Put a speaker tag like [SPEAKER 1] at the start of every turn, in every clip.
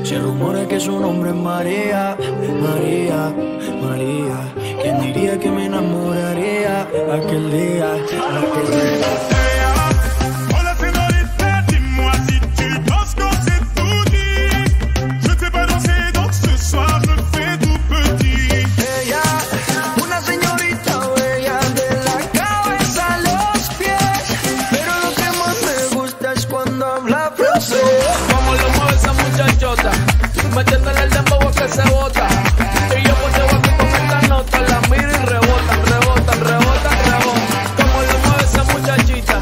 [SPEAKER 1] Se rumora que su nombre es María, María, María. ¿Quién diría que me enamoraría aquel día, aquel día?
[SPEAKER 2] Metiéndole el dembow a que se bota. Y yo por debajo con esta nota la miro y rebotan, rebotan, rebotan, rebotan. Como lo mueve esa muchachita,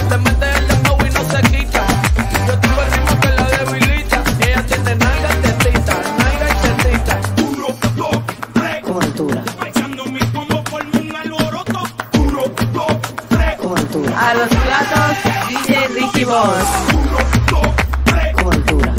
[SPEAKER 2] te mete el dembow y no se quita. Yo tengo el ritmo que la debilita. Y ella tiene nalga y tetita, nalga y tetita.
[SPEAKER 3] 1, 2, 3.
[SPEAKER 4] Cobertura.
[SPEAKER 3] Echando mi combo por un alboroto. 1, 2, 3.
[SPEAKER 4] Cobertura.
[SPEAKER 5] A los platos, DJ Ricky Boss.
[SPEAKER 3] 1, 2, 3.
[SPEAKER 4] Cobertura.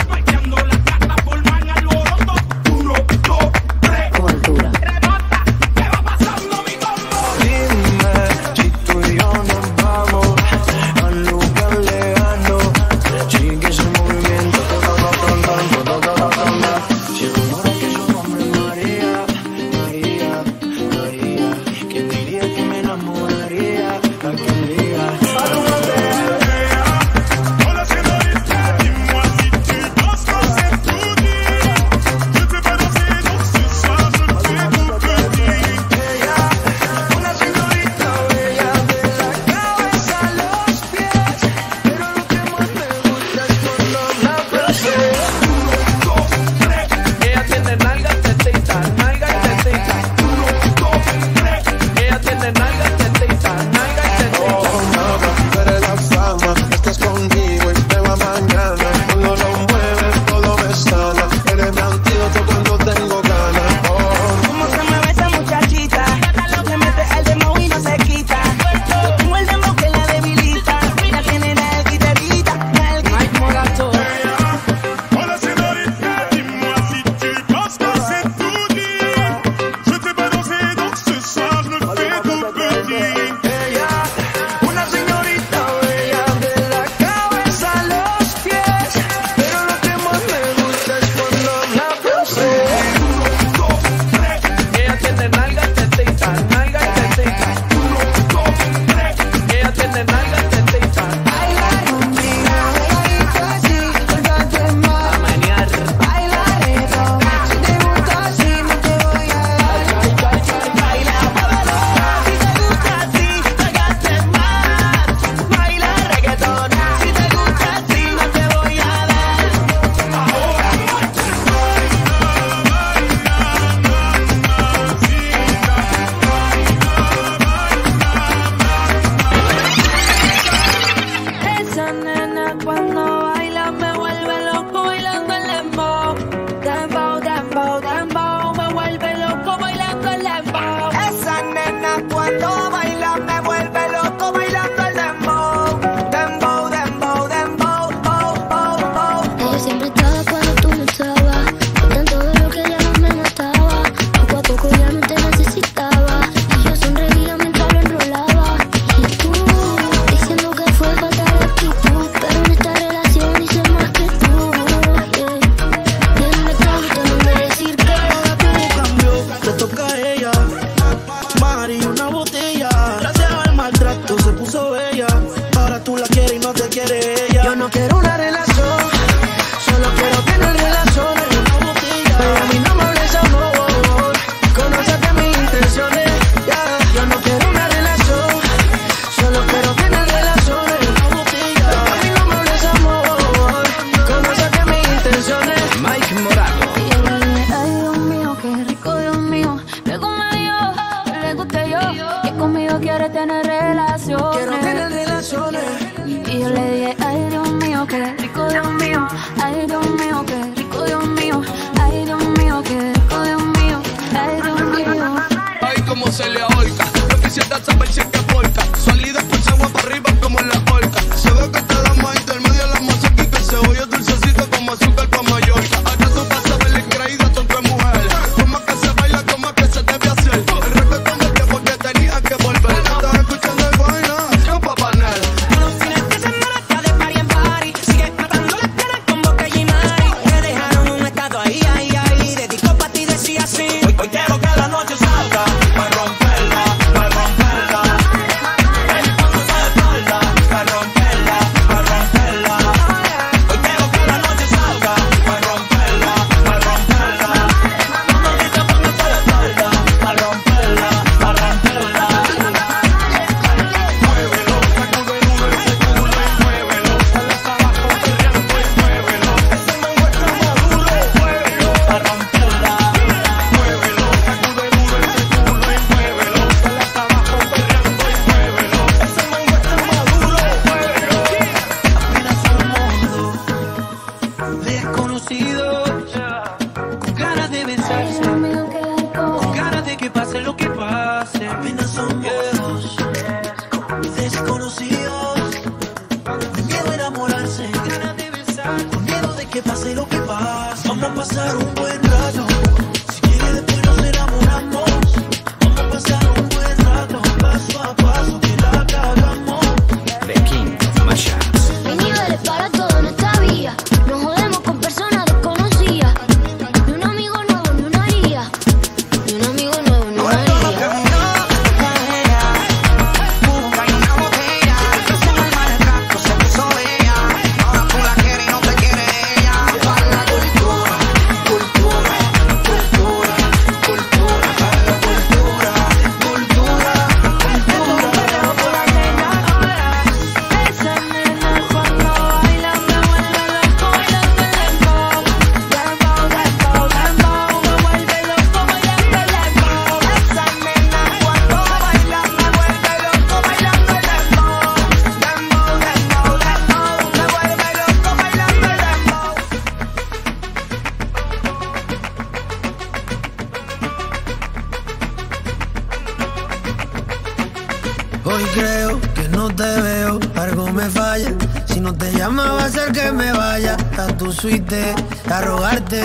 [SPEAKER 1] Hoy creo que no te veo, algo me falla. Si no te llama va a ser que me vaya a tu suite, a rogarte,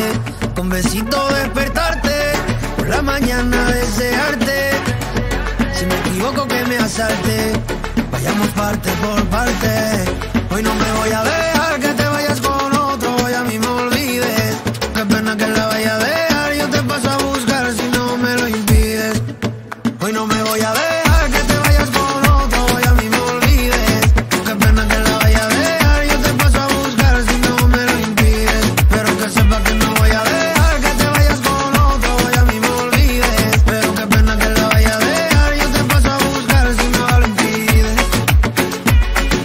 [SPEAKER 1] con besito despertarte, por la mañana desearte. Si me equivoco que me asalte, vayamos parte por parte. Hoy no me voy a dejar que te vayas con otro, hoy a mí me olvides. Qué pena que la vaya a dejar, yo te paso a buscar si no me lo impides. Hoy no me voy a dejar que te vayas con otro, hoy a mí me olvides. Qué pena que la vaya a dejar, yo te paso a buscar si no me lo impides. Pero que sepa que no voy a dejar que te vayas con otro, hoy a mí me olvides. Pero qué pena que la vaya a dejar, yo te paso a buscar si no lo impides.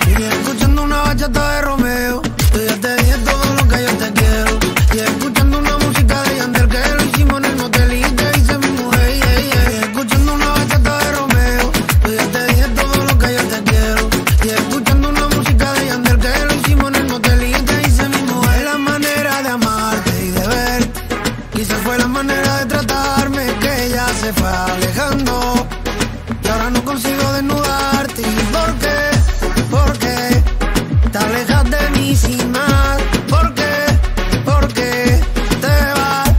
[SPEAKER 1] Y escuchando una bachata de Romeo, yo ya te dije todo lo que yo te quiero. Y escuchando una música de Yandel que lo hicimos en el motel y te hice mi mujer. Y escuchando una bachata de Romeo, yo ya te dije todo lo que yo te quiero. Y escuchando una música de Yandel que lo hicimos en el motel y te hice mi mujer. La manera de amarte y de verte, quizás fue la manera de tratarme que ya se fue alejando. Y ahora no consigo desnudarte. ¿Y por qué? ¿Por qué te alejas de mí sin más? ¿Por qué? ¿Por qué te vas?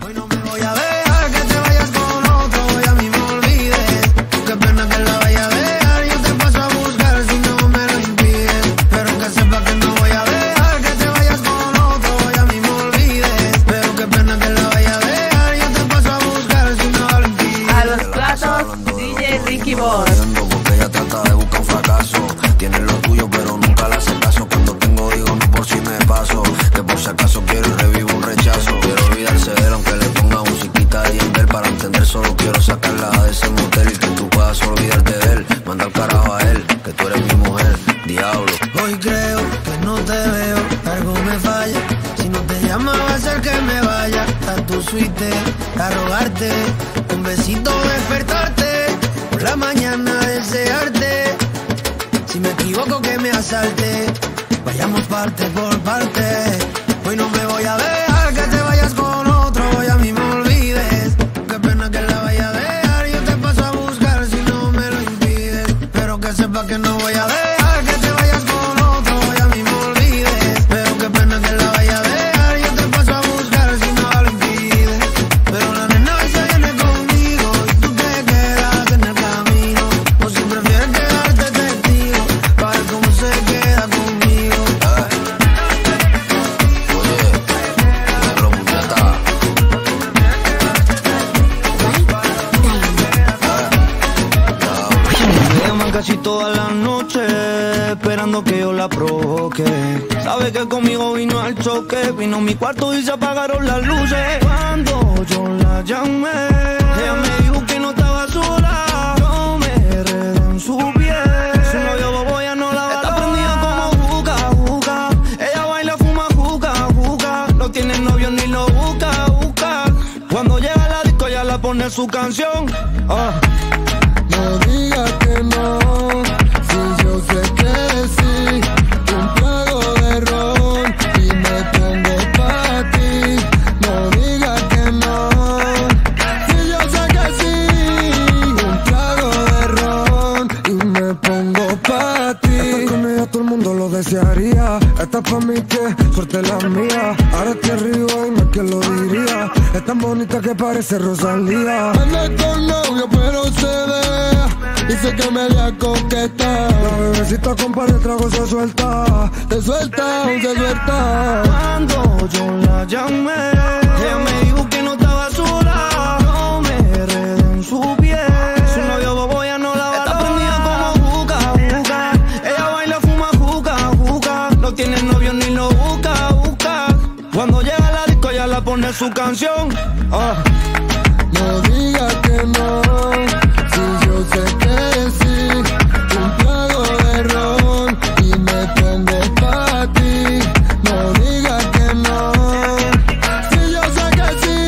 [SPEAKER 1] Hoy no me voy a dejar que te vayas con otro, hoy a mí me olvides. Qué pena que la vaya a dejar, yo te paso a buscar si no me lo impides. Pero que sepa que no voy a dejar que te vayas con otro, hoy a mí me olvides. Pero qué pena que la vaya a dejar, yo te paso a buscar si no lo impides.
[SPEAKER 5] A los platos, DJ Ricky Boss.
[SPEAKER 4] Porque ella trata de buscar un fracaso. Tiene lo tuyo pero nunca le hace caso. Cuando tengo digo no por si me paso, que por si acaso quiero y revivo un rechazo. Quiero olvidarse de él aunque le ponga musiquita de Yandel. Para entender solo quiero sacarla de ese motel y que tú puedas olvidarte de él. Manda al carajo a él, que tú eres mi mujer, diablo.
[SPEAKER 1] Hoy creo que no te veo, algo me falla. Si no te llama va a ser que me vaya a tu suite, a rogarte, un besito despertarte, por la mañana desearte. Si me equivoco que me asalte, vayamos parte por parte. Hoy no me voy a dejar que te vayas con otro, hoy a mí me olvides. Qué pena que la vaya a dejar, yo te paso a buscar si no me lo impides. Pero que sepa que no voy a dejar que te vayas con otro, hoy a mí me olvides. Pero qué pena que la vaya a dejar, yo te paso a buscar si no lo impides. Pero la nena hoy se viene conmigo y tú te quedas en el camino. O si prefieres quedarte testigo, para ver cómo se queda conmigo.
[SPEAKER 4] Oye, negro puñeta.
[SPEAKER 1] Me llaman casi toda la noche, esperando que yo la provoque. Sabe que conmigo vino al choque, vino a mi cuarto y se apagaron las luces. Cuando yo la llamé, ella me dijo que no estaba sola. Yo me enredé en su piel, su novio bobo ya no la valora. Está prendida como juca, juca. Ella baila, fuma, juca, juca. No tiene novio ni lo busca, busca. Cuando llega a la disco ya la pone su canción.
[SPEAKER 6] No digas que no, si yo sé que sí. Un trago de ron y me pongo pa' ti. No digas que no, si yo sé que sí. Un trago de ron y me pongo pa' ti. Estar con ella todo el mundo lo desearía. Esta pa' mí que suerte la mía. Ahora estoy arriba y no es que lo diría. Es tan bonita que parece Rosalía. Anda con novio pero se ve. Dice que me voy a coquetar. La bebecita con par de tragos se suelta. Te suelta, se suelta.
[SPEAKER 1] Cuando yo la llamé, ella me dijo que no estaba sola. Yo me enredé en su piel, su novio bobo ya no la valora. Está prendida como juca, juca. Ella baila, fuma, juca, juca. No tiene novio ni lo busca, busca. Cuando llega a la disco ya la pone su canción.
[SPEAKER 6] No digas que no, si yo sé que sí. Un trago de ron y me pongo pa' ti. No digas que no, si yo sé que sí.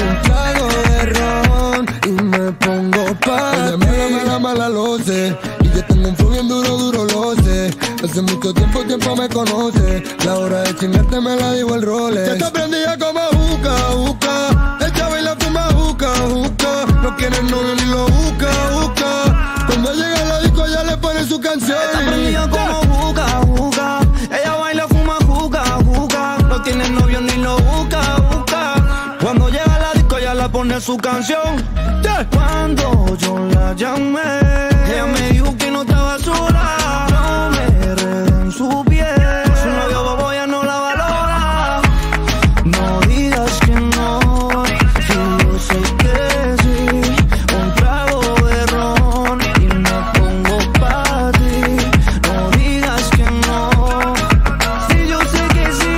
[SPEAKER 6] Un trago de ron y me pongo pa' ti. Ella mala, lo sé. Y yo tengo un flow bien duro, duro lo sé. Hace mucho tiempo me conoce. La hora de chingarte me la digo el Rolex. Ya está prendida como juca, juca. Ella baila, fuma, juca, juca. No quiere novio ni lo busca, busca.
[SPEAKER 1] su canción. Cuando yo la llamé, ella me dijo que no estaba sola. No me enredé en su piel, su novio bobo ya no la valora. No digas que no, si yo sé que sí. Un trago de ron y me pongo pa' ti. No digas que no, si yo sé que sí.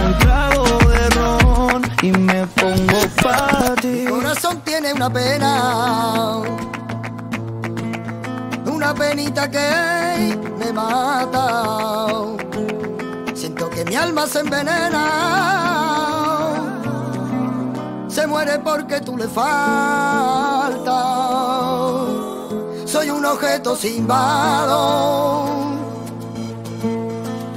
[SPEAKER 1] Un trago de ron y me pongo pa' ti.
[SPEAKER 6] Mi corazón tiene una penita que me mata. Siento que mi alma se envenena, se muere porque tú le faltas. Soy un objeto sin valor,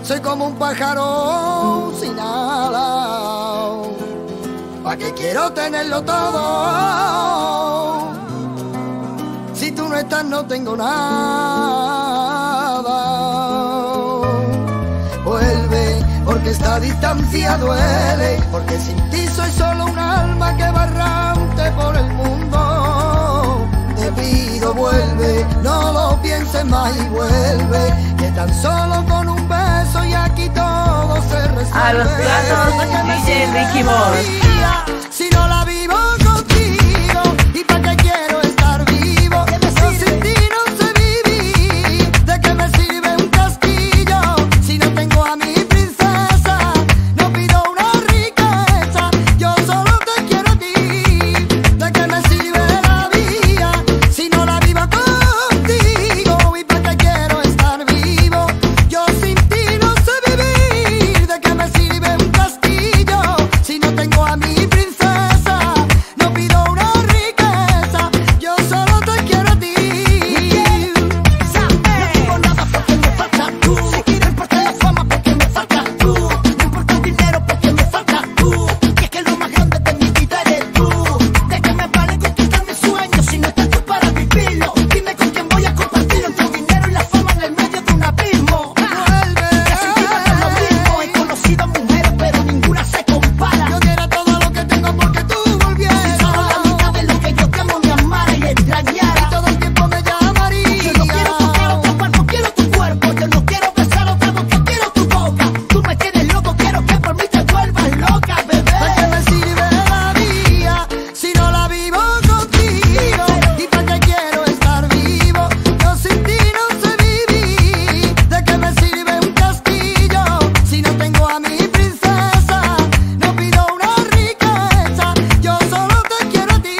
[SPEAKER 6] soy como un pájaro sin alas. ¿Pa' qué quiero tenerlo todo? Si tú no estás no tengo nada. Vuelve, porque esta distancia duele, porque sin ti soy solo un alma que va errante por el mundo. Te pido vuelve, no lo pienses más y vuelve, que tan solo con un beso y aquí todo se resuelve.
[SPEAKER 5] A los platos, DJ Ricky Boy.
[SPEAKER 6] Si no la vivo contigo, ¿y para qué quiero estar vivo? Yo sin ti no sé vivir. ¿De qué me sirve un castillo si no tengo a mi princesa? No pido una riqueza, yo solo te quiero a ti. ¿De qué me sirve la vida si no la vivo contigo? ¿Y para qué quiero estar vivo? Yo sin ti no sé vivir. ¿De qué me sirve un castillo si no tengo a mi princesa? No pido una riqueza, yo solo te quiero a ti. No tengo nada porque me falta tú. No importa la fama porque me falta tú. No importa el dinero porque me falta tú. Y es que lo más grande de mi vida eres tú. ¿De qué me vale conquistar mis sueños si no estás tú para vivirlo? Dime con quién voy a compartir entre el dinero y la fama en el medio de un abismo. Vuelve, que sin ti no es lo mismo. He conocido mujeres pero ninguna se compara. Yo diera todo lo que tengo porque tú volvieras. Si solo la mitad de lo que yo te amo me amara y extrañara, y todo el tiempo me llamaría. Yo no quiero tocar otro cuerpo, quiero tu cuerpo. Yo no quiero besar otra boca, quiero tu boca. Tú me tienes loco, quiero que por mí te vuelvas loca, bebé. ¿Para qué me sirve la vida si no la vivo contigo? ¿Y para qué quiero estar vivo? Yo sin ti no sé vivir. ¿De qué me sirve un castillo si no tengo a mi princesa? No pido una riqueza, yo solo te quiero a ti.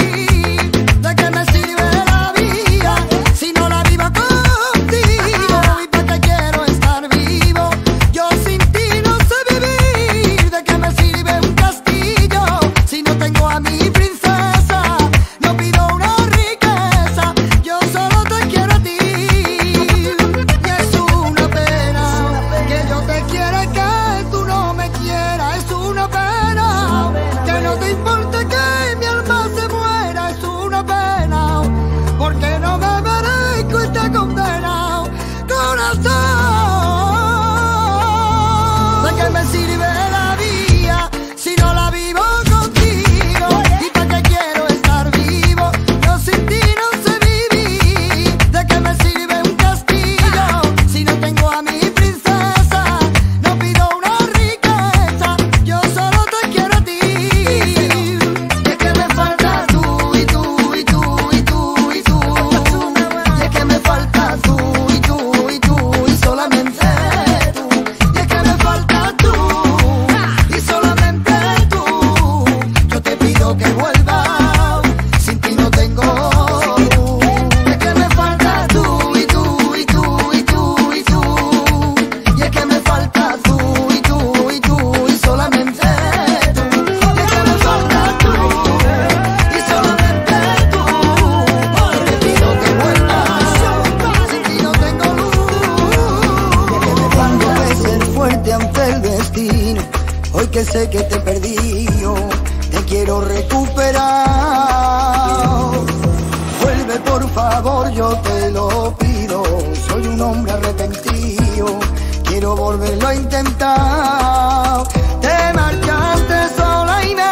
[SPEAKER 6] ¿De qué me sirve la vida si no la vivo contigo? ¿Y para qué quiero estar vivo? Yo sin ti no sé vivir. ¿De qué me sirve un castillo si no tengo a mi princesa? No pido una riqueza, yo solo te quiero a ti. Y es una pena que yo te quiera y que tú no me quieras. Es una pena que no te importe que mi alma se muera. Es una pena porque no me merezco esta condena, corazón. ¿De qué me sirve la vida si no la vivo contigo? ¿Y para qué quiero estar vivo? Yo sin ti no sé vivir. ¿De qué me sirve un castillo si no tengo a mi princesa? No pido una riqueza, yo solo te quiero a ti. Es que me falta tú y tú y tú y tú y tú. Y es que me falta tú y tú y tú y solamente tú. Y es que me falta tú y solamente tú. Yo te pido que vuelvas, sin ti no tengo luz. Es que me falta tú y tú y tú y tú y tú. Y es que me falta tú y tú y tú y solamente tú. Y es que me falta tú y solamente tú. Te pido que vuelvas, sin ti no tengo luz. Y es que me falta de ser fuerte ante el destino. Hoy que sé que te perdí yo, te quiero recuperar. Vuelve por favor, yo te lo pido. Soy un hombre arrepentido, quiero volverlo a intentar. Te marchaste sola y me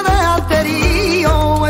[SPEAKER 6] dejaste herido.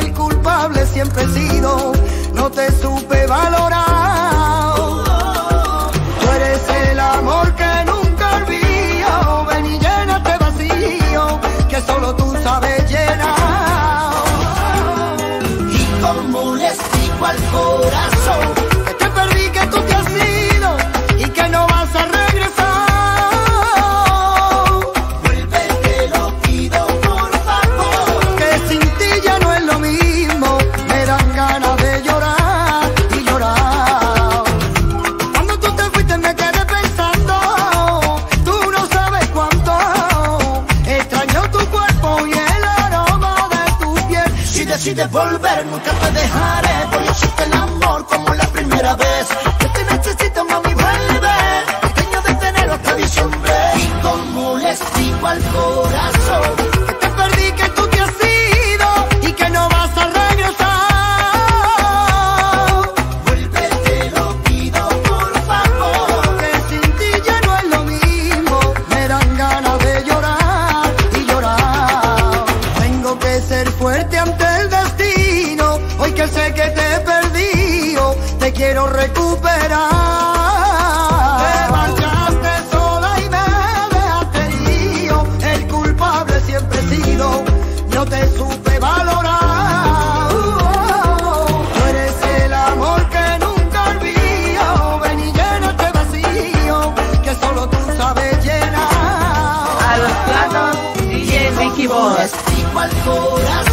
[SPEAKER 7] decides volver, nunca te dejaré. Voy a hacerte el amor como la primera vez. Yo te necesito, mami, vuelve. Pequeño de tener hasta diciembre. Y como les digo al corazón que te perdí, que tú te has ido y que no vas a regresar. Vuelve, te lo pido, por favor, que sin ti ya no es lo mismo. Me dan ganas de llorar y llorar. Tengo que ser fuerte ante el destino. Hoy que sé que te he perdido, te quiero recuperar. Te marchaste sola y me dejaste herido. El culpable siempre he sido, no te supe valorar. Tú eres el amor que nunca olvido. Ven y llena este vacío que solo tú sabes llenar.
[SPEAKER 5] A los platos, DJ Ricky Boy.
[SPEAKER 7] Les digo al corazón